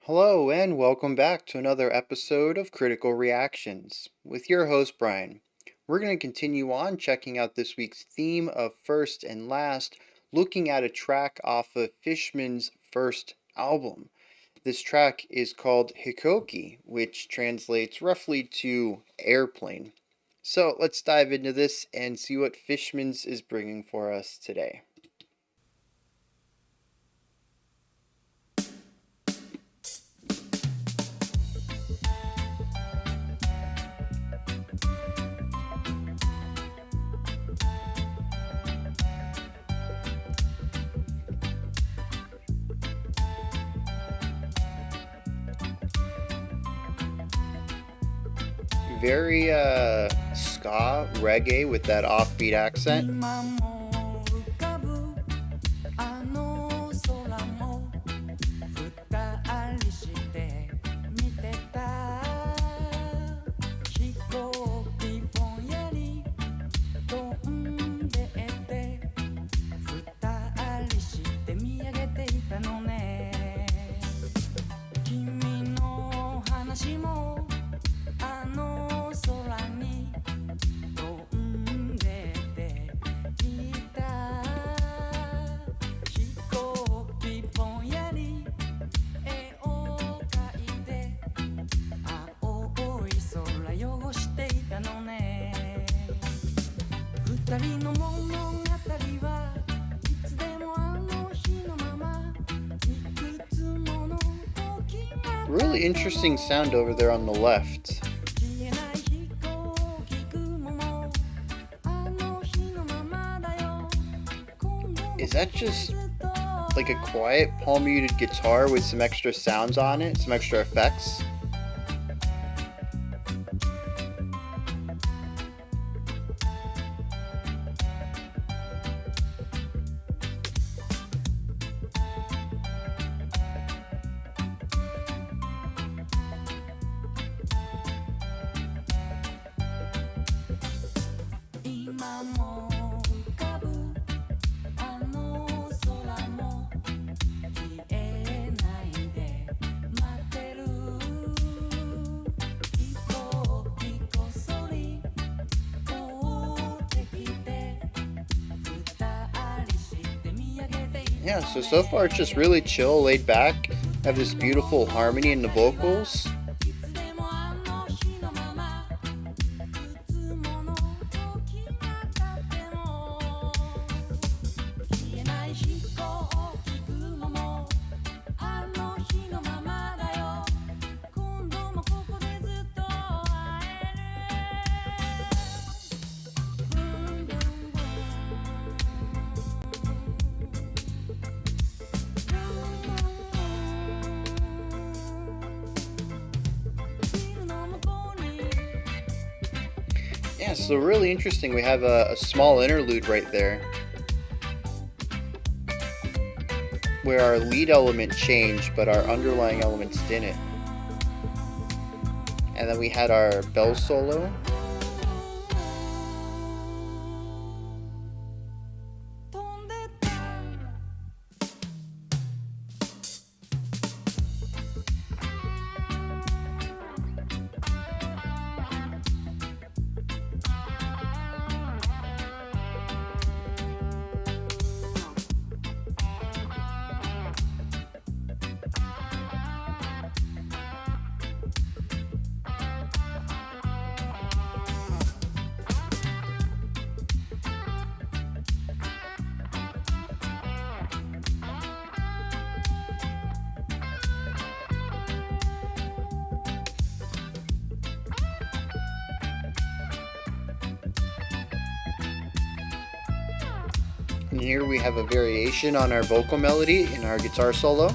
Hello, and welcome back to another episode of Critical Reactions with your host, Bryan. We're going to continue on checking out this week's theme of First and Last, looking at a track off of Fishman's first album. This track is called Hikouki, which translates roughly to airplane. So let's dive into this and see what Fishman's is bringing for us today. Very ska reggae with that offbeat accent. Really interesting sound over there on the left. Is that just like a quiet palm muted guitar with some extra sounds on it, some extra effects? Yeah, so far it's just really chill, laid back. Have this beautiful harmony in the vocals. Yeah, so really interesting. We have a small interlude right there where our lead element changed, but our underlying elements didn't. And then we had our bell solo. And here we have a variation on our vocal melody in our guitar solo.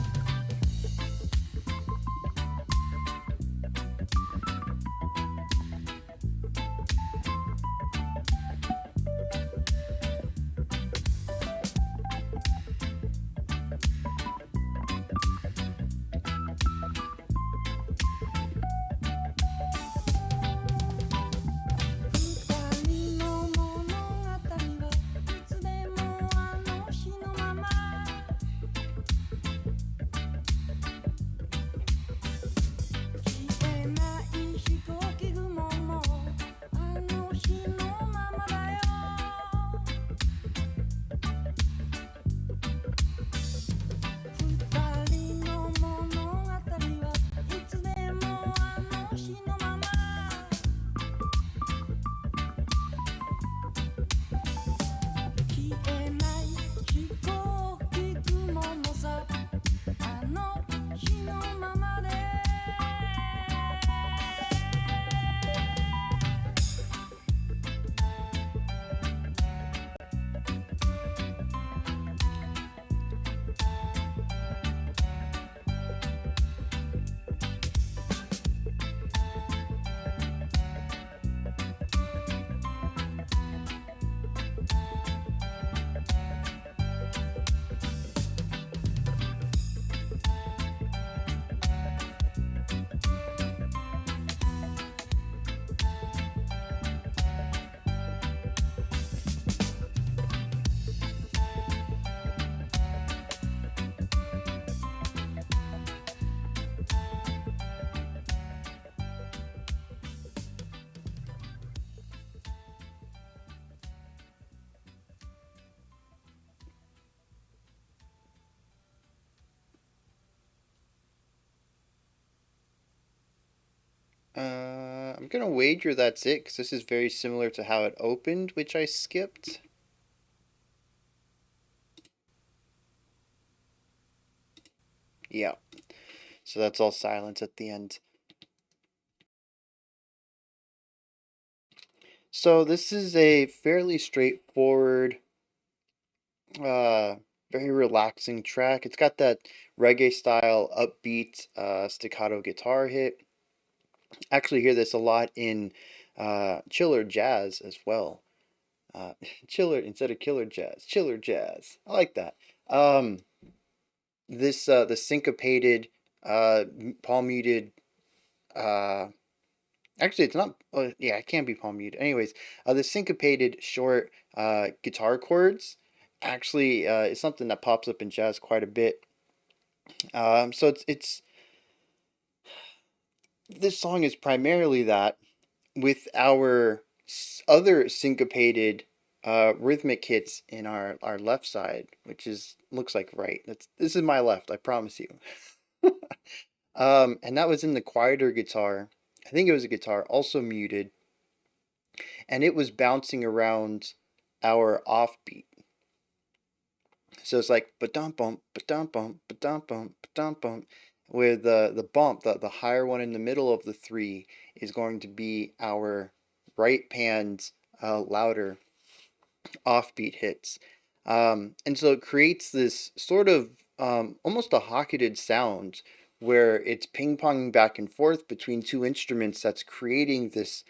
I'm gonna wager that's it, because this is very similar to how it opened, which I skipped. Yeah, so that's all silence at the end. So this is a fairly straightforward, uh, very relaxing track. It's got that reggae style, upbeat, staccato guitar hit. Actually, hear this a lot in chiller jazz as well. Uh, chiller instead of killer jazz, chiller jazz. I like that. Um, this the syncopated, palm muted. Uh, Actually, it's not. Yeah, it can't be palm muted. Anyways, the syncopated short guitar chords actually is something that pops up in jazz quite a bit. So it's this song is primarily that, with our other syncopated rhythmic hits in our left side, which is looks like right. This is my left, I promise you. And that was in the quieter guitar. I think it was a guitar, also muted, and it was bouncing around our offbeat. So it's like ba-dum bump, ba-dum bump, ba-dum bump, ba-dum bump. Where the bump, the higher one in the middle of the three, is going to be our right panned, louder offbeat hits. And so it creates this sort of almost a hocketed sound where it's ping ponging back and forth between two instruments that's creating this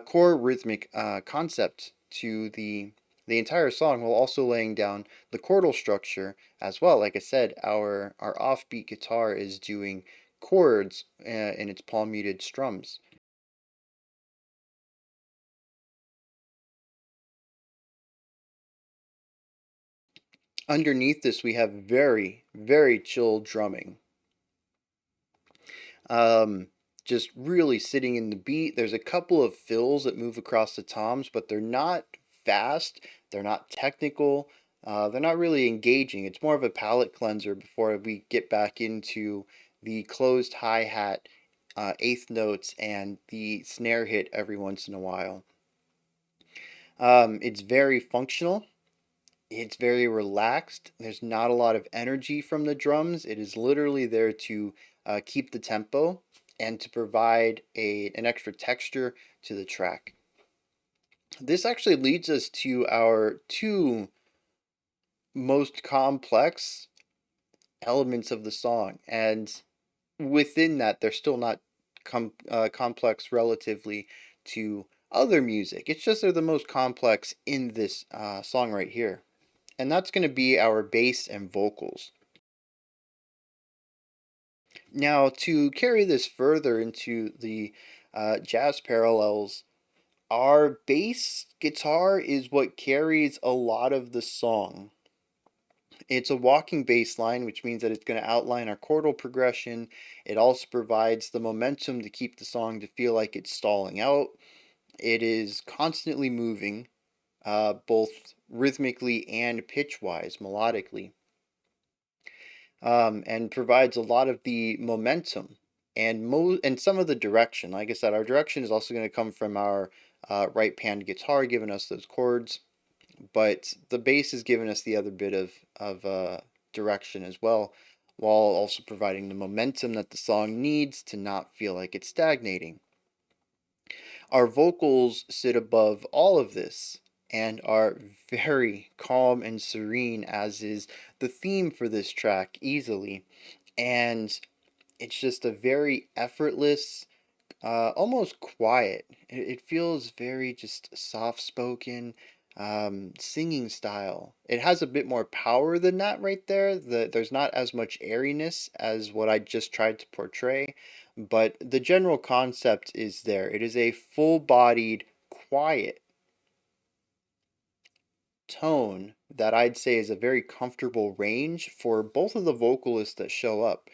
core rhythmic concept to the entire song, while also laying down the chordal structure as well. Like I said, our offbeat guitar is doing chords in its palm muted strums. Underneath this, we have very, very chill drumming. Um, just really sitting in the beat. There's a couple of fills that move across the toms, but they're not fast. They're not technical. They're not really engaging. It's more of a palate cleanser before we get back into the closed hi-hat, eighth notes, and the snare hit every once in a while. It's very functional. It's very relaxed. There's not a lot of energy from the drums. It is literally there to keep the tempo and to provide an extra texture to the track. This actually leads us to our two most complex elements of the song, and within that, they're still not complex relatively to other music. It's just they're the most complex in this song right here. And that's going to be our bass and vocals. Now, to carry this further into the jazz parallels, our bass guitar is what carries a lot of the song. It's a walking bass line, which means that it's going to outline our chordal progression. It also provides the momentum to keep the song to feel like it's stalling out. It is constantly moving, both rhythmically and pitch-wise, melodically. And provides a lot of the momentum and some of the direction. Like I said, our direction is also going to come from our right pan guitar, giving us those chords, but the bass is giving us the other bit of direction as well, while also providing the momentum that the song needs to not feel like it's stagnating. Our vocals sit above all of this and are very calm and serene, as is the theme for this track easily. And it's just a very effortless, almost quiet. It feels very just soft spoken, singing style. It has a bit more power than that right there. There's not as much airiness as what I just tried to portray, but the general concept is there. It is a full bodied, quiet tone that I'd say is a very comfortable range for both of the vocalists that show up.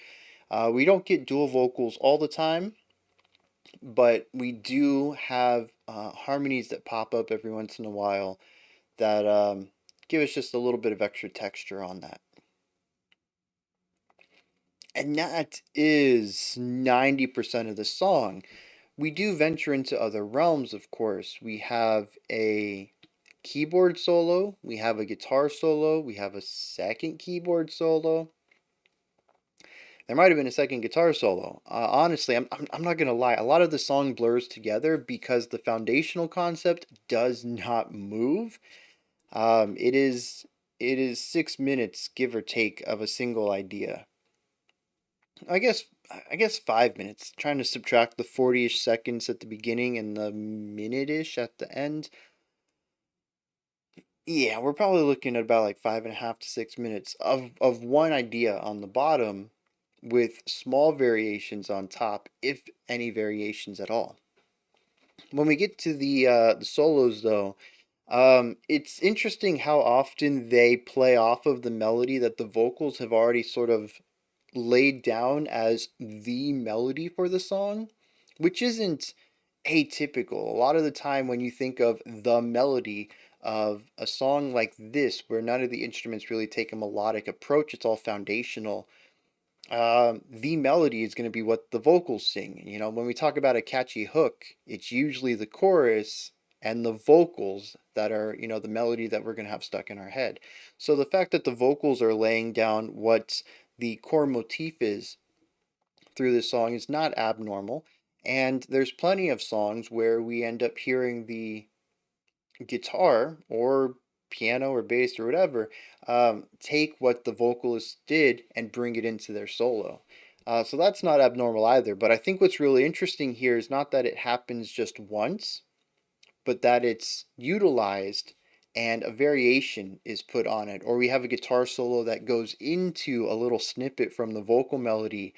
We don't get dual vocals all the time, but we do have harmonies that pop up every once in a while that give us just a little bit of extra texture on that. And that is 90% of the song. we do venture into other realms, of course. We have a keyboard solo, we have a guitar solo, we have a second keyboard solo. There might have been a second guitar solo. Honestly, I'm not gonna lie. A lot of the song blurs together because the foundational concept does not move. It is 6 minutes, give or take, of a single idea. I guess I guess 5 minutes. Trying to subtract the 40-ish seconds at the beginning and the minute-ish at the end. Yeah, we're probably looking at about like 5.5 to 6 minutes of one idea on the bottom, with small variations on top, if any variations at all. When we get to the solos, though, it's interesting how often they play off of the melody that the vocals have already sort of laid down as the melody for the song, which isn't atypical. A lot of the time, when you think of the melody of a song like this, where none of the instruments really take a melodic approach, it's all foundational. The melody is going to be what the vocals sing. You know, when we talk about a catchy hook, it's usually the chorus and the vocals that are, the melody that we're going to have stuck in our head. So the fact that the vocals are laying down what the core motif is through this song is not abnormal. And there's plenty of songs where we end up hearing the guitar or piano or bass or whatever, take what the vocalist did and bring it into their solo. So that's not abnormal either. But I think what's really interesting here is not that it happens just once, but that it's utilized and a variation is put on it. Or we have a guitar solo that goes into a little snippet from the vocal melody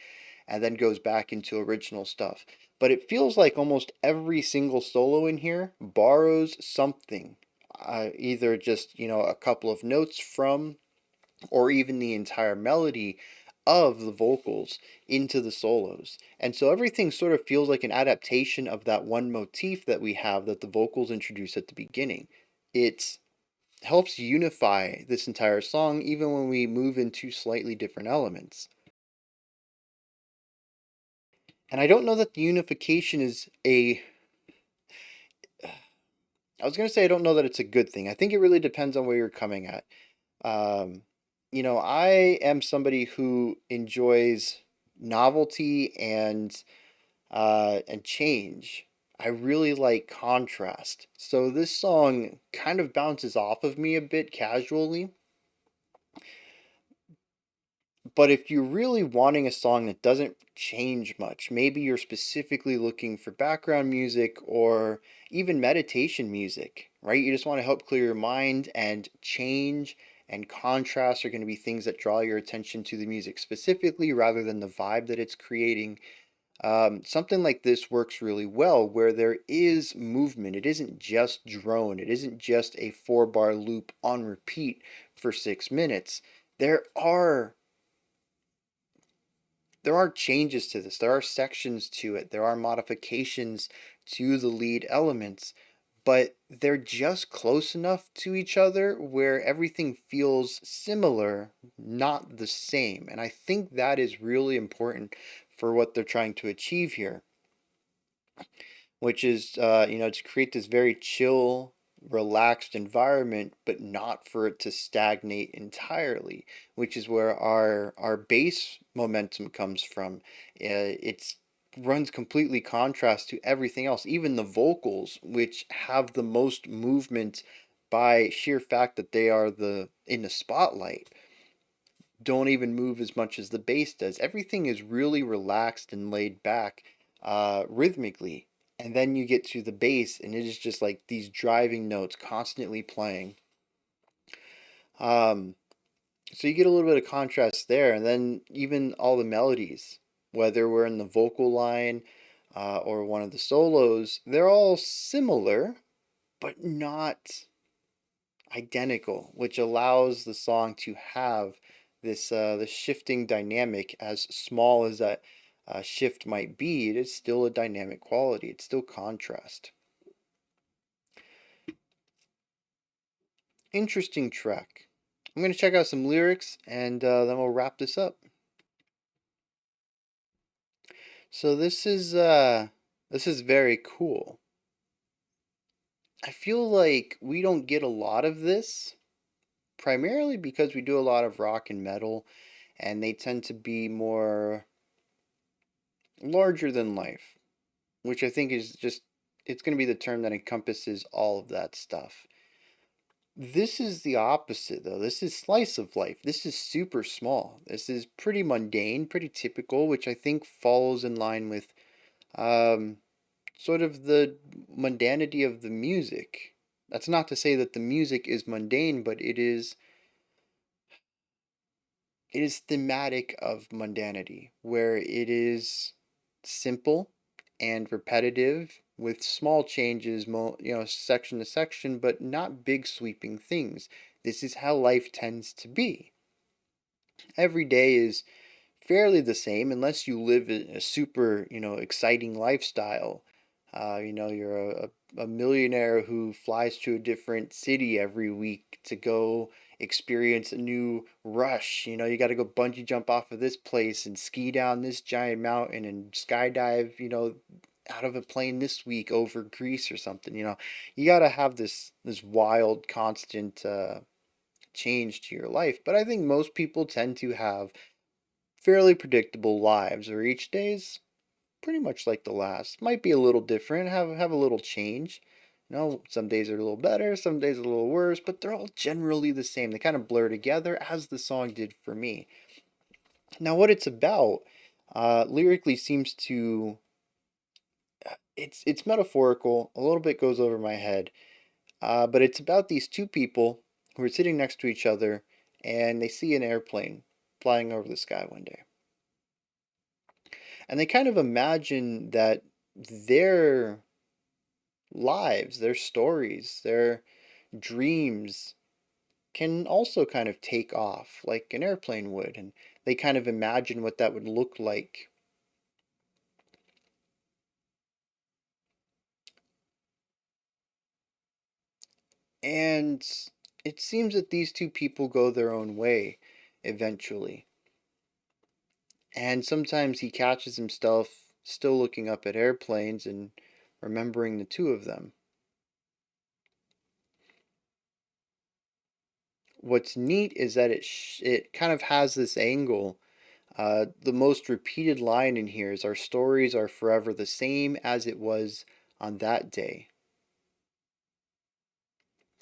and then goes back into original stuff. But it feels like almost every single solo in here borrows something, either just, a couple of notes from, or even the entire melody of the vocals into the solos. And so everything sort of feels like an adaptation of that one motif that we have that the vocals introduce at the beginning. It helps unify this entire song even when we move into slightly different elements. And I don't know that the unification is a. I was going to say I don't know that it's a good thing. I think it really depends on where you're coming at. Um, I am somebody who enjoys novelty and change. I really like contrast. So this song kind of bounces off of me a bit casually. But if you're really wanting a song that doesn't change much, maybe you're specifically looking for background music or even meditation music, right? You just want to help clear your mind, and change and contrast are going to be things that draw your attention to the music specifically rather than the vibe that it's creating. Something like this works really well where there is movement. It isn't just drone, it isn't just a 4 bar loop on repeat for 6 minutes. There are changes to this. There are sections to it. There are modifications to the lead elements, but they're just close enough to each other where everything feels similar, not the same. And I think that is really important for what they're trying to achieve here, which is, to create this very chill, relaxed environment, but not for it to stagnate entirely, which is where our bass momentum comes from. It's runs completely contrast to everything else, even the vocals, which have the most movement by sheer fact that they are the in the spotlight, don't even move as much as the bass does. Everything is really relaxed and laid back, rhythmically. And then you get to the bass, and it is just like these driving notes constantly playing. Um, so you get a little bit of contrast there, and then even all the melodies, whether we're in the vocal line, or one of the solos, they're all similar, but not identical, which allows the song to have this shifting dynamic. As small as that shift might be, it is still a dynamic quality. It's still contrast. Interesting track. I'm gonna check out some lyrics, and then we'll wrap this up. So this is This is very cool. I feel like we don't get a lot of this, primarily because we do a lot of rock and metal, and they tend to be more larger than life, which I think is just, it's going to be the term that encompasses all of that stuff. This is the opposite, though. This is slice of life. This is super small. This is pretty mundane, pretty typical, which I think falls in line with um, sort of the mundanity of the music. That's not to say that the music is mundane, but it is thematic of mundanity, where it is simple and repetitive with small changes, section to section, but not big sweeping things. This is how life tends to be. Every day is fairly the same unless you live a super, exciting lifestyle. You're a millionaire who flies to a different city every week to go experience a new rush. You got to go bungee jump off of this place and ski down this giant mountain and skydive, out of a plane this week over Greece or something. You got to have this wild, constant change to your life. But I think most people tend to have fairly predictable lives, or each day's pretty much like the last. Might be a little different, have a little change. Some days are a little better, some days a little worse, but they're all generally the same. They kind of blur together, as the song did for me. Now, what it's about, lyrically seems to, it's metaphorical. A little bit goes over my head, but it's about these two people who are sitting next to each other, and they see an airplane flying over the sky one day. And they kind of imagine that their lives, their stories, their dreams can also kind of take off like an airplane would. And they kind of imagine what that would look like. And it seems that these two people go their own way eventually. And sometimes he catches himself still looking up at airplanes and remembering the two of them. What's neat is that it kind of has this angle. The most repeated line in here is, "Our stories are forever the same as it was on that day."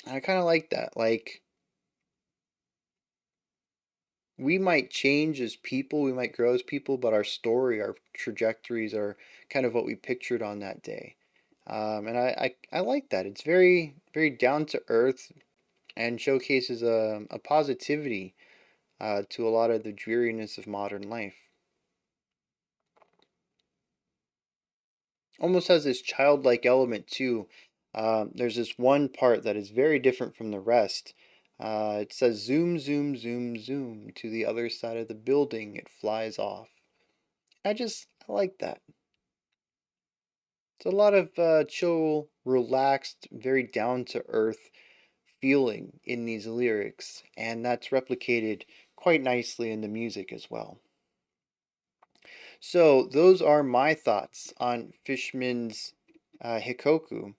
And I kind of like that. Like, we might change as people, we might grow as people, but our story, our trajectories are kind of what we pictured on that day. And I like that. It's very, very down to earth and showcases a positivity to a lot of the dreariness of modern life. Almost has this childlike element too. There's this one part that is very different from the rest. It says, "Zoom, zoom, zoom, zoom to the other side of the building. It flies off." I like that. It's a lot of chill, relaxed, very down to earth feeling in these lyrics, and that's replicated quite nicely in the music as well. So, those are my thoughts on Fishman's Hikoku.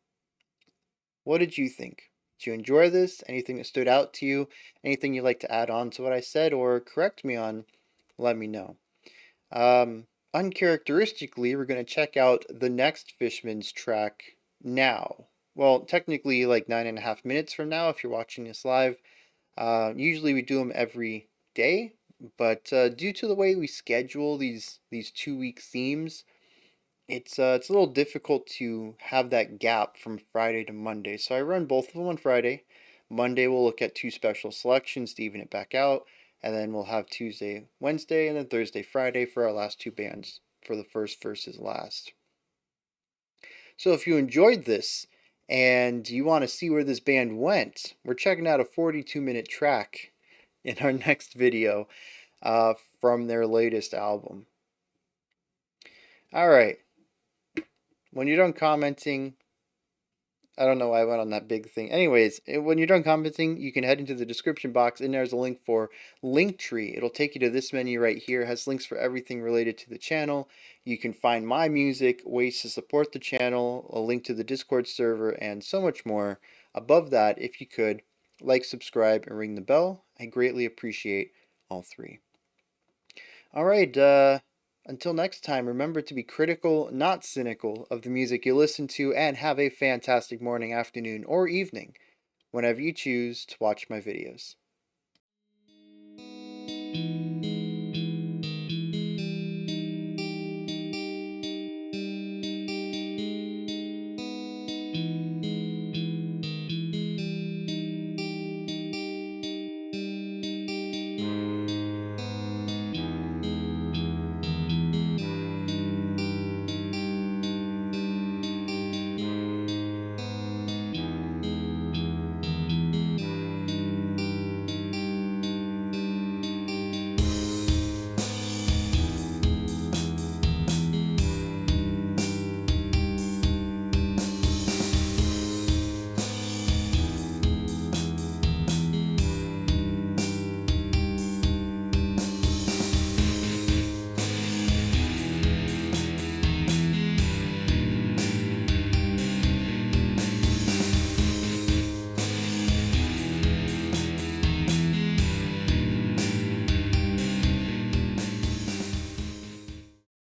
What did you think? Did you enjoy this? Anything that stood out to you? Anything you'd like to add on to what I said or correct me on? Let me know. Uncharacteristically, we're going to check out the next Fishman's track now. Well, technically, like 9.5 minutes from now, if you're watching this live. Usually we do them every day, but due to the way we schedule these 2 week themes, it's a little difficult to have that gap from Friday to Monday. So I run both of them on Friday. Monday we'll look at two special selections to even it back out, and then we'll have Tuesday, Wednesday, and then Thursday, Friday for our last two bands for the first versus last. So if you enjoyed this and you want to see where this band went, we're checking out a 42-minute track in our next video from their latest album. All right. When you're done commenting, I don't know why I went on that big thing. Anyways, when you're done commenting, you can head into the description box, and there's a link for Linktree. It'll take you to this menu right here. It has links for everything related to the channel. You can find my music, ways to support the channel, a link to the Discord server, and so much more. Above that, if you could, like, subscribe, and ring the bell. I greatly appreciate all three. All right, until next time, remember to be critical, not cynical, of the music you listen to, and have a fantastic morning, afternoon, or evening whenever you choose to watch my videos.